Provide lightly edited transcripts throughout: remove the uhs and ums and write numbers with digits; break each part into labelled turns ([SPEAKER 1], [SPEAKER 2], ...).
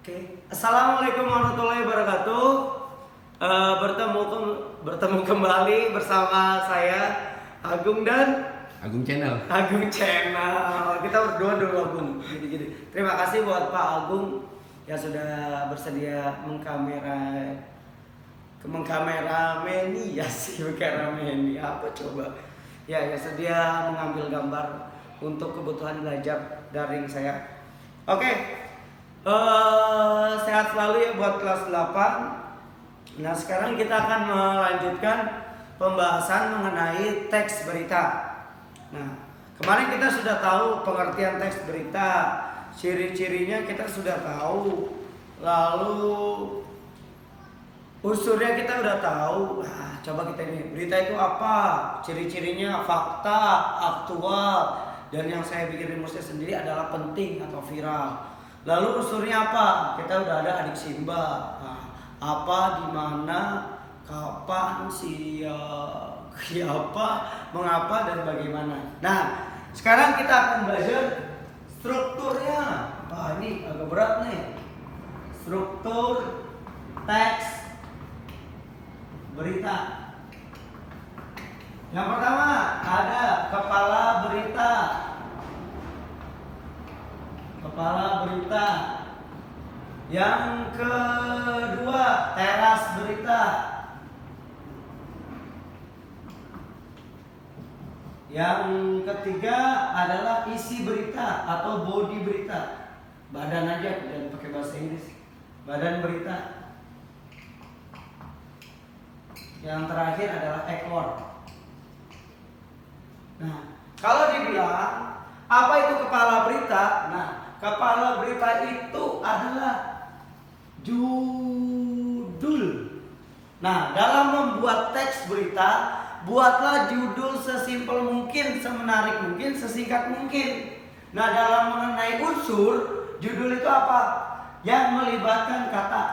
[SPEAKER 1] Oke, Assalamualaikum warahmatullahi wabarakatuh. Bertemu kembali bersama saya Agung dan
[SPEAKER 2] Agung Channel.
[SPEAKER 1] Agung Channel. Kita berdua dulu Agung. Gini. Terima kasih buat Pak Agung yang sudah bersedia mengkamerameni ya sih mengkamerameni apa coba ya yang sedia mengambil gambar untuk kebutuhan belajar daring saya. Oke. Sehat selalu ya buat kelas 8. Nah sekarang kita akan melanjutkan pembahasan mengenai teks berita. Nah kemarin kita sudah tahu pengertian teks berita, ciri-cirinya kita sudah tahu, lalu unsurnya kita udah tahu. Nah coba kita ini, berita itu apa, ciri-cirinya, fakta, aktual, dan yang saya bikin rumusnya sendiri adalah penting atau viral. Lalu unsurnya apa? Kita udah ada adik Simba. Nah, apa, di mana, kapan, siapa, mengapa, dan bagaimana. Nah, sekarang kita akan belajar strukturnya. Wah, ini agak berat nih. Struktur teks berita. Yang pertama ada kepala berita. Kepala berita. Yang kedua, teras berita. Yang ketiga adalah isi berita atau body berita. Badan aja, jangan pakai bahasa Inggris. Badan berita. Yang terakhir adalah ekor. Nah, kalau dibilang apa itu kepala berita? Nah, kepala berita itu adalah judul. Nah, dalam membuat teks berita, buatlah judul sesimpel mungkin, semenarik mungkin, sesingkat mungkin. Nah, dalam mengenai unsur, judul itu apa? Yang melibatkan kata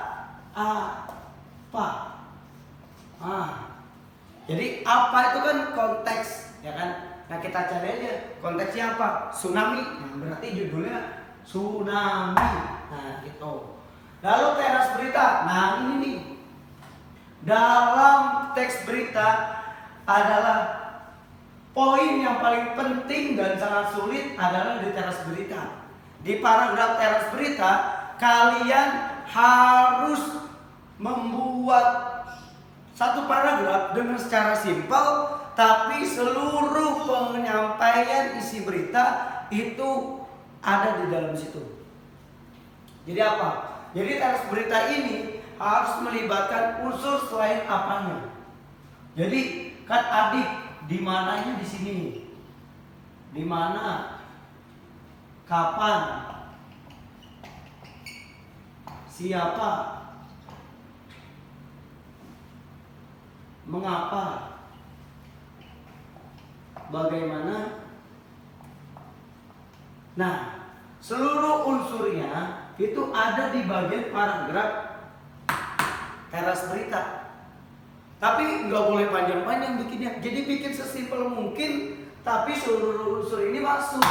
[SPEAKER 1] apa. Jadi apa itu kan konteks, ya kan? Nah kita cari aja konteksnya apa? Tsunami. Nah, berarti judulnya tsunami. Nah gitu. Lalu teras berita. Nah ini nih. Dalam teks berita adalah poin yang paling penting dan sangat sulit adalah di teras berita. Di paragraf teras berita kalian harus membuat satu paragraf dengan secara simpel, tapi seluruh penyampaian isi berita itu ada di dalam situ. Jadi apa? Jadi teras berita ini harus melibatkan unsur selain apanya. Jadi kan adik, di mananya di sini. Di mana? Kapan? Siapa? Mengapa? Bagaimana? Nah, seluruh unsurnya itu ada di bagian paragraf teras berita. Tapi nggak boleh panjang-panjang bikinnya. Jadi bikin sesimpel mungkin, tapi seluruh unsur ini masuk.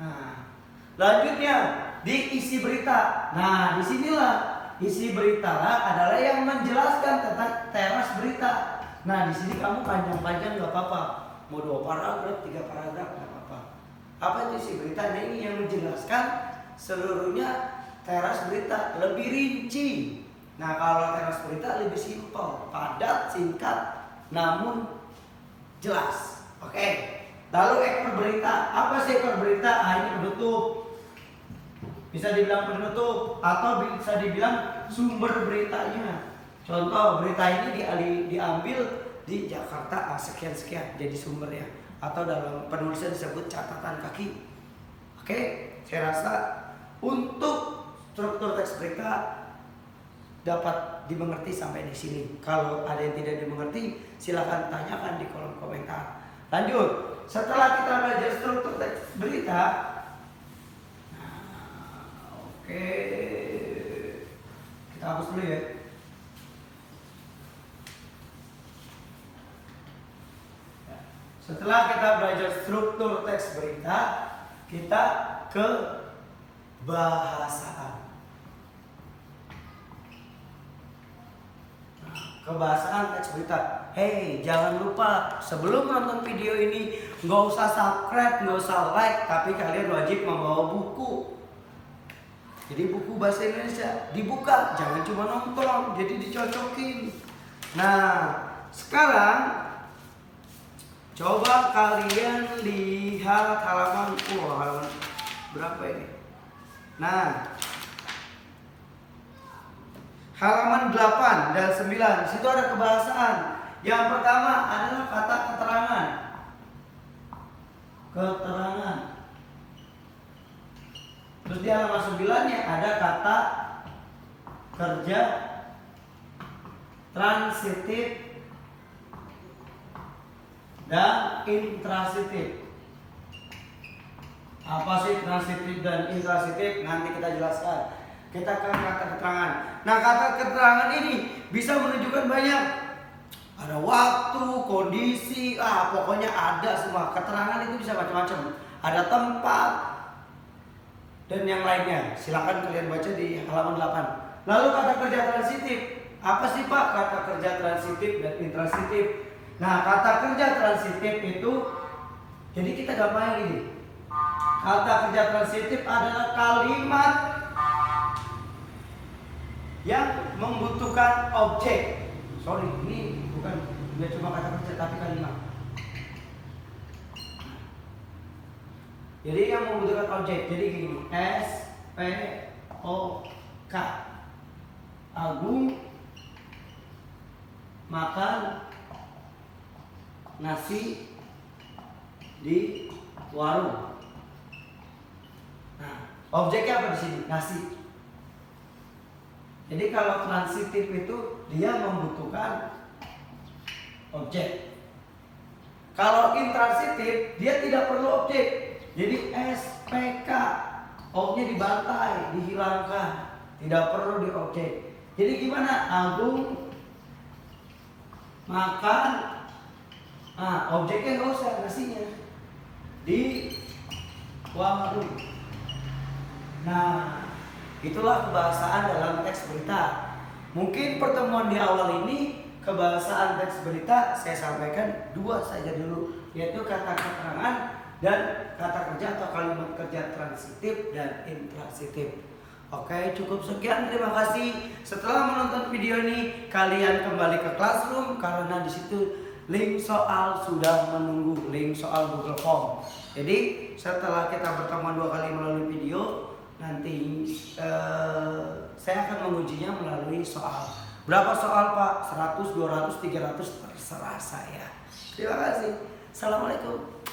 [SPEAKER 1] Nah, lanjutnya di isi berita. Nah, disinilah isi berita adalah yang menjelaskan tentang teras berita. Nah, di sini kamu panjang-panjang nggak apa-apa. Mau 2 paragraf, 3 paragraf nggak apa-apa. Apa itu isi berita? Nah, ini yang menjelaskan seluruhnya teras berita lebih rinci. Nah, kalau teras berita lebih simpel, padat, singkat, namun jelas. Oke. Lalu ekor berita. Apa sih ekor berita? Ini penutup. Bisa dibilang penutup atau bisa dibilang sumber beritanya. Contoh berita ini diambil di Jakarta sekian-sekian jadi sumbernya. Atau dalam penulisan disebut catatan kaki. Oke, saya rasa untuk struktur teks berita dapat dimengerti sampai di sini. Kalau ada yang tidak dimengerti, silakan tanyakan di kolom komentar. Lanjut, setelah kita belajar struktur teks berita, oke, kita hapus dulu ya. Setelah kita belajar struktur teks berita, kita ke bahasaan. kebahasaan teks berita. Hey, jangan lupa sebelum nonton video ini nggak usah subscribe, nggak usah like, tapi kalian wajib membawa buku. Jadi buku bahasa Indonesia dibuka, jangan cuma nonton, jadi dicocokin. Nah, sekarang coba kalian lihat halaman berapa ini? Nah, halaman 8 dan 9, di situ ada kebahasaan. Yang pertama adalah kata keterangan. Keterangan. Terus di halaman 9-nya ada kata kerja transitif dan intransitif. Apa sih transitif dan intransitif? Nanti kita jelaskan. Kita akan kata keterangan. Nah, kata keterangan ini bisa menunjukkan banyak. Ada waktu, kondisi, pokoknya ada semua. Keterangan itu bisa macam-macam. Ada tempat dan yang lainnya. Silakan kalian baca di halaman 8. Lalu kata kerja transitif. Apa sih Pak kata kerja transitif dan intransitif? Nah, kata kerja transitif itu, jadi kita gampang gini. Kata kerja transitif adalah kalimat yang membutuhkan objek. Sorry, ini bukan cuma kata kerja tapi kalimat. Jadi yang membutuhkan objek. Jadi gini, S P O K. Agung makan nasi di warung. Nah, objeknya apa di sini? Nasi. Jadi kalau transitif itu dia membutuhkan objek. Kalau intransitif dia tidak perlu objek. Jadi SPK, O-nya dibantai, dihilangkan, tidak perlu di objek. Jadi gimana? Agung makan, objeknya nggak usah, nasinya di warung. Nah, itulah kebahasaan dalam teks berita. Mungkin pertemuan di awal ini kebahasaan teks berita saya sampaikan 2 saja dulu, yaitu kata keterangan dan kata kerja atau kalimat kerja transitif dan intransitif. Oke, cukup sekian. Terima kasih. Setelah menonton video ini, kalian kembali ke Classroom karena di situ link soal sudah menunggu, link soal Google Form. Jadi setelah kita bertemuan 2 kali melalui video, nanti saya akan mengujinya melalui soal. Berapa soal Pak? 100, 200, 300 terserah saya. Terima kasih. Assalamualaikum.